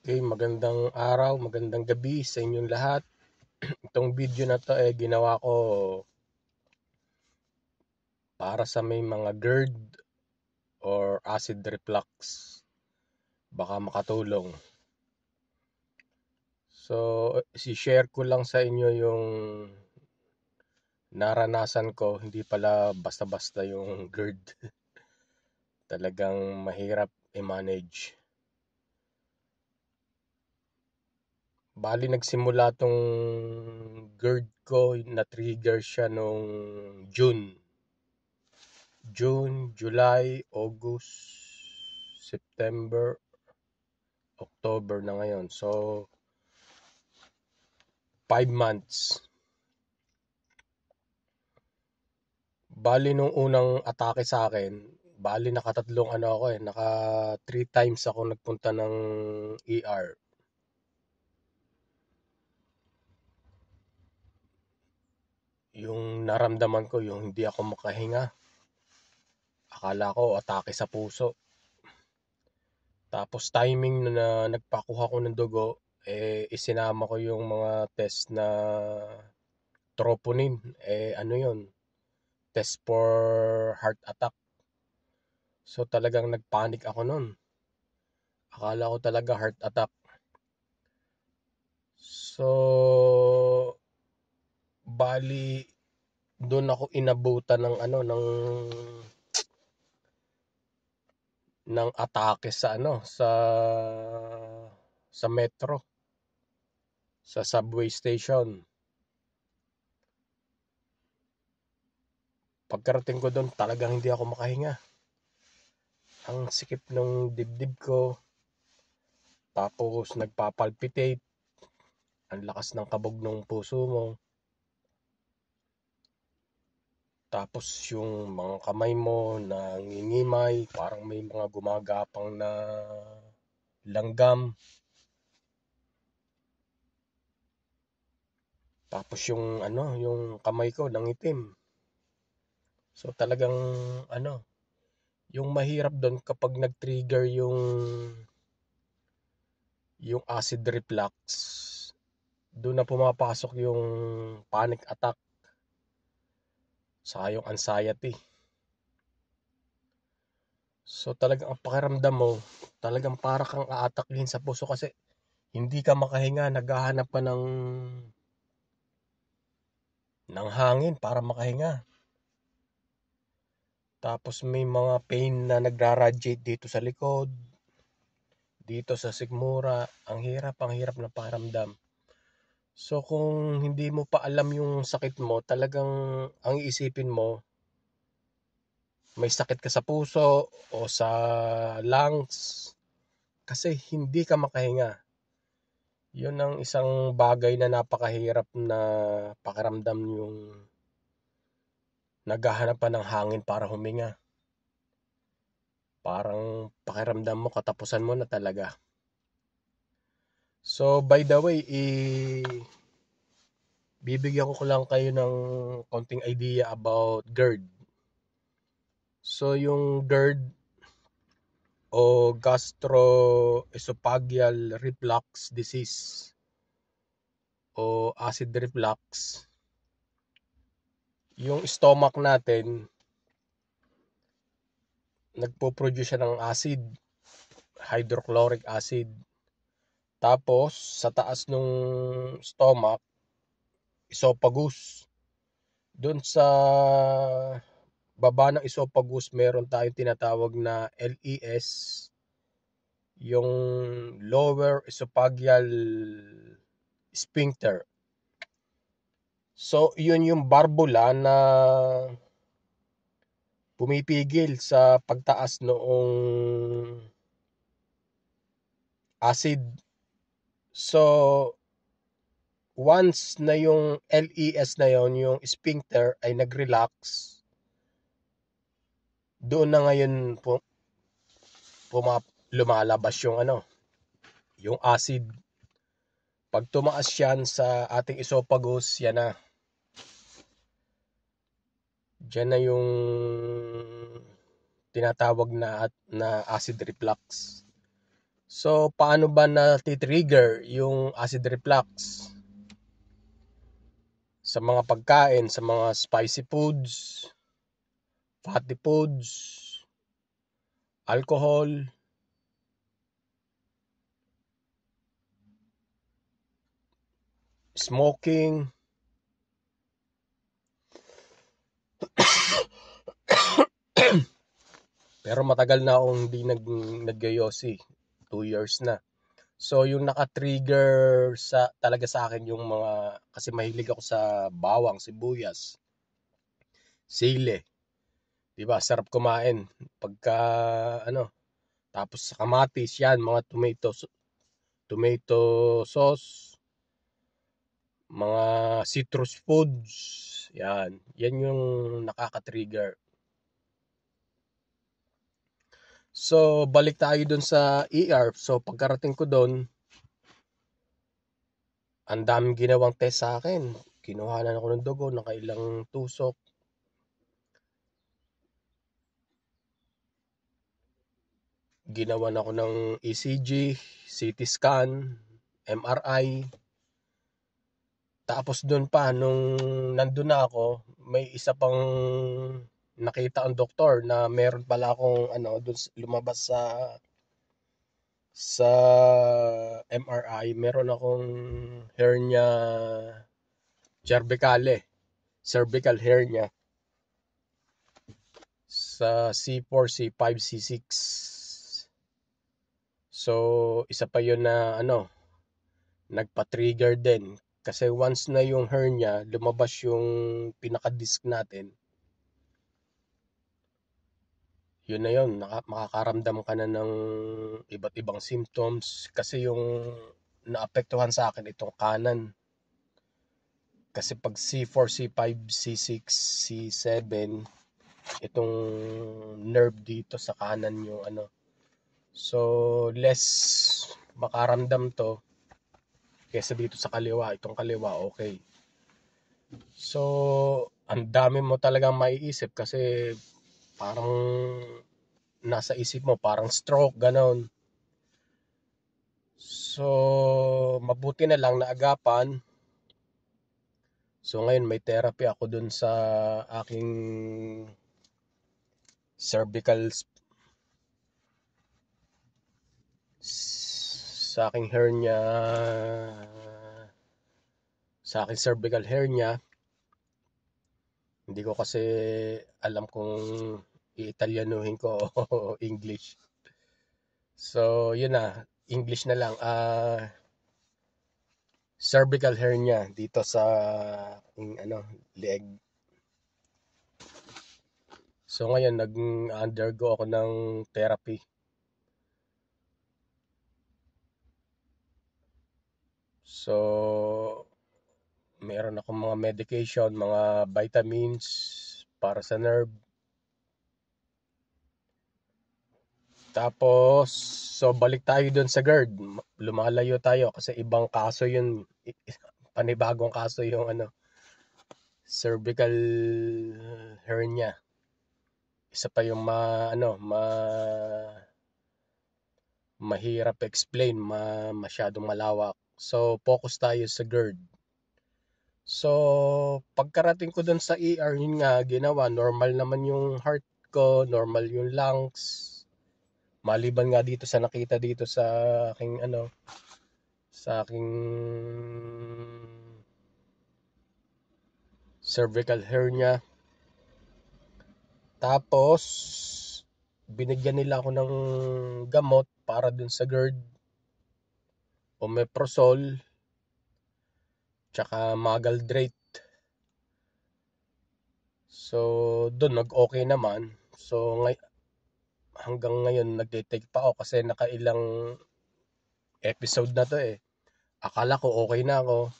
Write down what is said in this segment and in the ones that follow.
Okay, magandang araw, magandang gabi sa inyong lahat. Itong video na to ginawa ko para sa may mga GERD or acid reflux. Baka makatulong. So, si-share ko lang sa inyo yung naranasan ko. Hindi pala basta-basta yung GERD. Talagang mahirap i-manage. Bali nagsimula tong GERD ko, na-trigger siya nung June, July, August, September, October na ngayon. So, 5 months. Bali nung unang atake sa akin, bali nakatatlong naka 3 times ako nagpunta ng ER. Yung naramdaman ko, yung hindi ako makahinga. Akala ko atake sa puso. Tapos timing na nagpakuha ko ng dugo, isinama ko yung mga test na troponin. Ano yun? Test for heart attack. So talagang nagpanic ako nun. Akala ko talaga heart attack. So bali doon ako inabutan ng ng atake sa sa metro, sa subway station. Pagkarating ko doon, talagang hindi ako makahinga. Ang sikip ng dibdib ko, tapos nagpapalpitate, ang lakas ng kabog ng puso mo. Tapos yung mga kamay mo nangingimay, parang may mga gumagapang na langgam. Tapos yung kamay ko nangitim. So talagang ano, yung mahirap doon kapag nag-trigger yung acid reflux, doon na pumapasok yung panic attack, saka yung anxiety. So talagang ang pakiramdam mo, talagang para kang aatakihin sa puso kasi hindi ka makahinga, naghahanap ka ng hangin para makahinga. Tapos may mga pain na nagra-radiate dito sa likod, dito sa sigmura. Ang hirap na pakiramdam. So kung hindi mo pa alam yung sakit mo, talagang ang iisipin mo, may sakit ka sa puso o sa lungs kasi hindi ka makahinga. Yun ang isang bagay na napakahirap na pakiramdam, yung naghahanap pa ng hangin para huminga. Parang pakiramdam mo katapusan mo na talaga. So by the way, bibigyan ko lang kayo ng konting idea about GERD. So yung GERD o gastroesophageal reflux disease o acid reflux, yung stomach natin nagpo-produce siya ng acid, hydrochloric acid. Tapos sa taas ng stomach, esophagus. Doon sa baba ng esophagus, meron tayong tinatawag na LES, yung lower esophageal sphincter. So, yun yung barbula na pumipigil sa pagtaas noong acid. So, once na yung LES na yon, yung sphincter ay nag-relax, doon na ngayon lumalabas yung acid. Pag tumaas yan sa ating esophagus, yan na. Diyan na yung tinatawag na acid reflux. So, paano ba na-trigger yung acid reflux? Sa mga pagkain, sa mga spicy foods, fatty foods, alcohol, smoking. Pero matagal na akong hindi nagyoyosi. 2 years na. So, yung naka-trigger talaga sa akin yung mga, kasi mahilig ako sa bawang, sibuyas, sili. Diba? Sarap kumain. Pagka, ano, tapos sa kamatis, yan, mga tomato sauce, mga citrus foods, yan yung nakaka-trigger. So, balik tayo dun sa ER. So, pagkarating ko dun, ang daming ginawang test sa akin. Kinuhanan ako ng dugo, nakailang tusok. Ginawan ako ng ECG, CT scan, MRI. Tapos doon pa, nung nandun na ako, may isa pang nakita ang doktor na meron pala akong doon lumabas sa MRI, meron akong hernia cervical hernia sa C4, C5, C6. So, isa pa yun na nagpa-trigger din. Kasi once na yung hernia, lumabas yung pinaka-disc natin, yun na yun, makakaramdam ka na ng iba't ibang symptoms. Kasi yung naapektuhan sa akin itong kanan. Kasi pag C4, C5, C6, C7, itong nerve dito sa kanan yung So, less makaramdam to kesa dito sa kaliwa. Itong kaliwa, okay. So, ang dami mo talagang maiisip kasi parang nasa isip mo, parang stroke, ganon. So, mabuti na lang naagapan. So, ngayon may therapy ako dun sa aking cervical, sa aking hernia, sa aking cervical hernia. Hindi ko kasi alam kung i-Italyanuhin ko o English. So, yun na. English na lang. Cervical hernia dito sa leeg. So, ngayon, nag-undergo ako ng therapy. So, meron akong mga medication, mga vitamins para sa nerve. Tapos, so balik tayo dun sa GERD. Lumalayo tayo kasi ibang kaso yun. Panibagong kaso yung cervical hernia. Isa pa yung mahirap explain, masyadong malawak. So, focus tayo sa GERD. So, pagkarating ko dun sa ER, yun nga, ginawa, normal naman yung heart ko, normal yung lungs. Maliban nga dito sa nakita dito sa aking cervical hernia. Tapos, binigyan nila ako ng gamot para dun sa GERD, omeprazole, tsaka Magaldrate. So, dun nag-okay naman. So, hanggang ngayon nagte-take pa ako kasi nakailang episode na to eh. Akala ko okay na ako.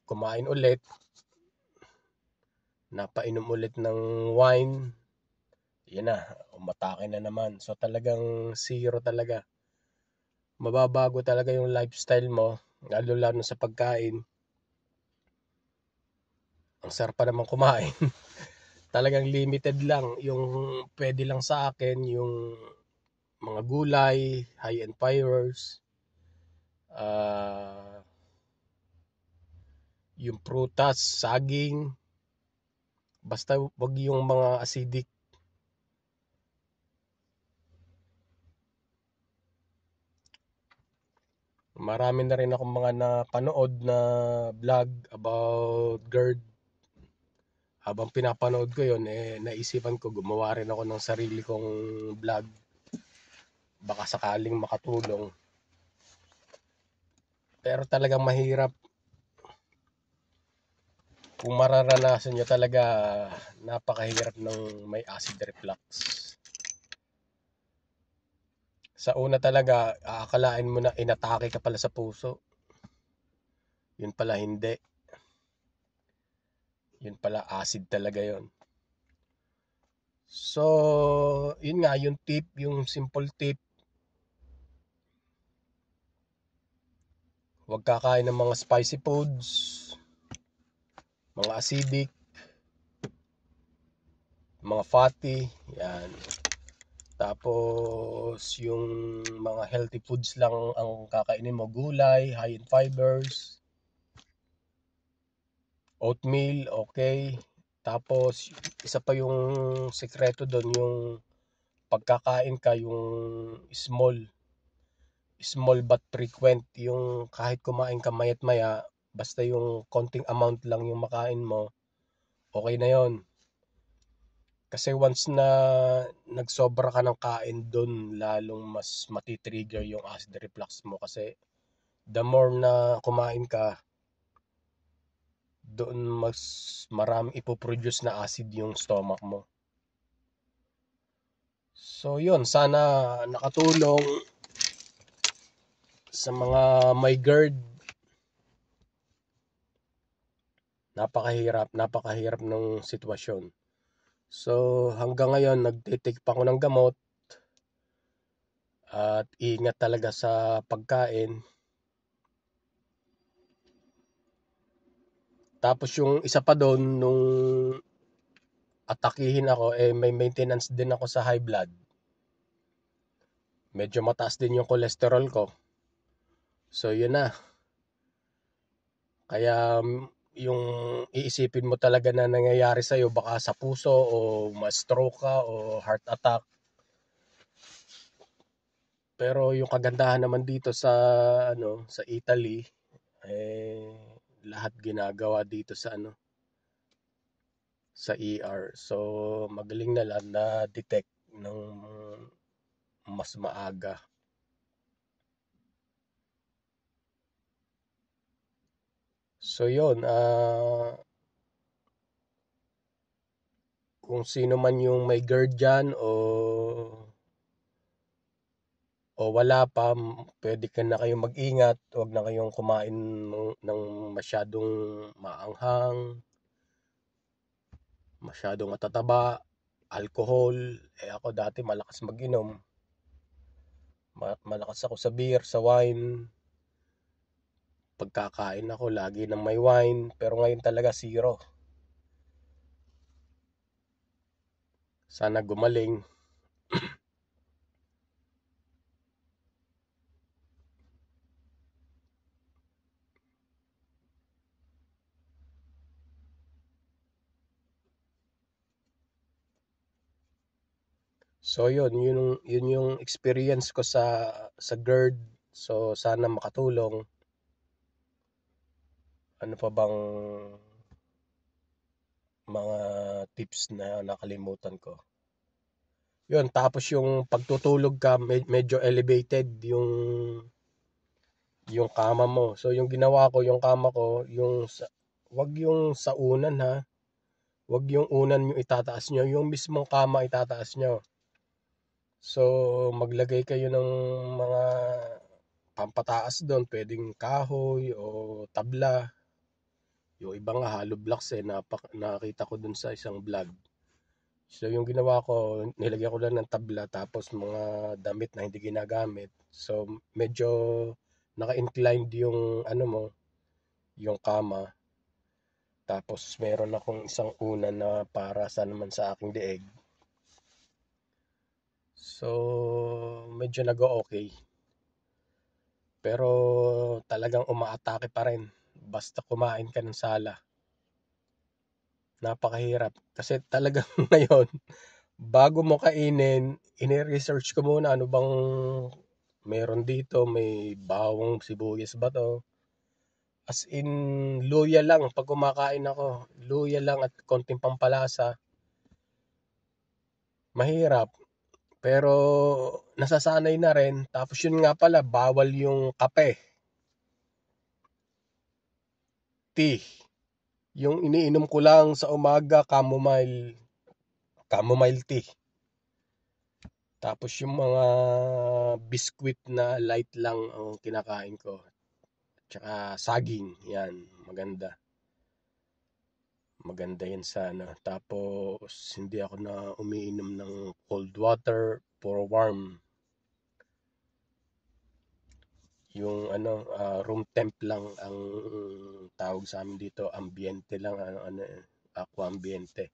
Kumain ulit. Napainom ulit ng wine. Yan na, umatake na naman. So talagang zero talaga. Mababago talaga yung lifestyle mo, lalo sa pagkain. Ang sarap pa naman kumain. Talagang limited lang yung pwede lang sa akin, yung mga gulay, high-end fibers, yung prutas, saging, basta wag yung mga acidic. Marami na rin akong mga napanood na vlog about GERD. Habang pinapanood ko yun, naisipan ko gumawa rin ako ng sarili kong vlog. Baka sakaling makatulong. Pero talagang mahirap. Kung mararanasan nyo talaga, napakahirap ng may acid reflux. Sa una talaga, aakalain mo na inatake ka pala sa puso. Yun pala hindi. Yun pala acid talaga yun. So, yun nga, yung tip, yung simple tip, huwag kakain ng mga spicy foods, mga acidic, mga fatty, yan. Tapos, yung mga healthy foods lang ang kakainin mo, gulay, high in fibers, oatmeal, okay. Tapos, isa pa yung sekreto doon, yung pagkakain ka, yung small but frequent, yung kahit kumain ka mayat maya, basta yung konting amount lang yung makain mo, okay na yon. Kasi once na nagsobra ka ng kain doon, lalong mas matitrigger yung acid reflux mo. Kasi the more na kumain ka, doon mas marami ipoproduce na acid yung stomach mo. So yun, sana nakatulong sa mga may GERD. Napakahirap ng sitwasyon. So hanggang ngayon nagte-take pa ako ng gamot at ingat talaga sa pagkain. Tapos yung isa pa doon, nung atakihin ako, may maintenance din ako sa high blood. Medyo mataas din yung cholesterol ko. So yun na. Kaya yung iisipin mo talaga na nangyayari sa'yo, baka sa puso o ma-stroke ka o heart attack. Pero yung kagandahan naman dito sa sa Italy, lahat ginagawa dito sa sa ER. So magaling na lang na detect ng mas maaga. So yun, kung sino man yung may GERD dyan o wala pa, pwede ka na kayong mag-ingat. Huwag na kayong kumain ng masyadong maanghang, masyadong matataba, alcohol. Ako dati malakas mag-inom. Malakas ako sa beer, sa wine. Pagkakain ako, lagi ng may wine. Pero ngayon talaga zero. Sana gumaling. So yun yung experience ko sa GERD. So sana makatulong. Ano pa bang mga tips na nakalimutan ko? Yun, tapos yung pagtutulog ka, medyo elevated yung kama mo. So yung ginawa ko, yung kama ko, wag yung sa unan ha. Wag yung unan yung itataas nyo, yung mismong kama itataas nyo. So maglagay kayo ng mga pampataas doon, pwedeng kahoy o tabla. Yung iba nga hollow blocks nakita ko doon sa isang vlog. So yung ginawa ko, nilagyan ko lang ng tabla tapos mga damit na hindi ginagamit. So medyo naka-inclined yung yung kama. Tapos meron akong isang unan na para sa naman sa aking deeg. So, medyo nag-o-okey. Pero talagang umaatake pa rin basta kumain ka ng sala. Napakahirap kasi talagang ngayon bago mo kainin, ine-research ko muna ano bang meron dito, may bawang sibuyas ba 'to? As in luya lang 'pag kumakain ako, luya lang at konting pampalasa. Mahirap, pero nasasanay na rin. Tapos yun nga pala, bawal yung kape, tea. Yung iniinom ko lang sa umaga, chamomile tea. Tapos yung mga biskwit na light lang ang kinakain ko. Tsaka saging, yan, maganda. Maganda yan sa ano. Tapos hindi ako na umiinom ng cold water, puro warm. Yung ano, room temp lang ang tawag sa amin dito, ambiente lang, aqua ambiente.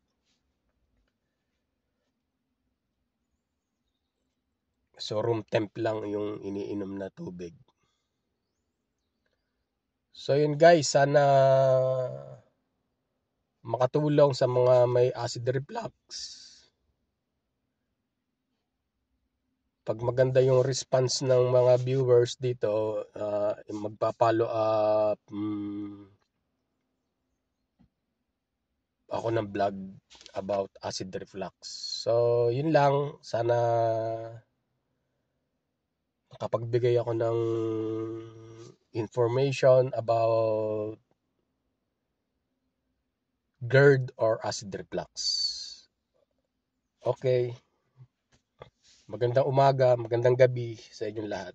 So room temp lang yung iniinom na tubig. So yun guys, sana makatulong sa mga may acid reflux. Pag maganda yung response ng mga viewers dito, magpa-follow up ako ng vlog about acid reflux. So, yun lang. Sana nakapagbigay ako ng information about GERD or acid reflux. Okay. Magandang umaga, magandang gabi sa inyong lahat.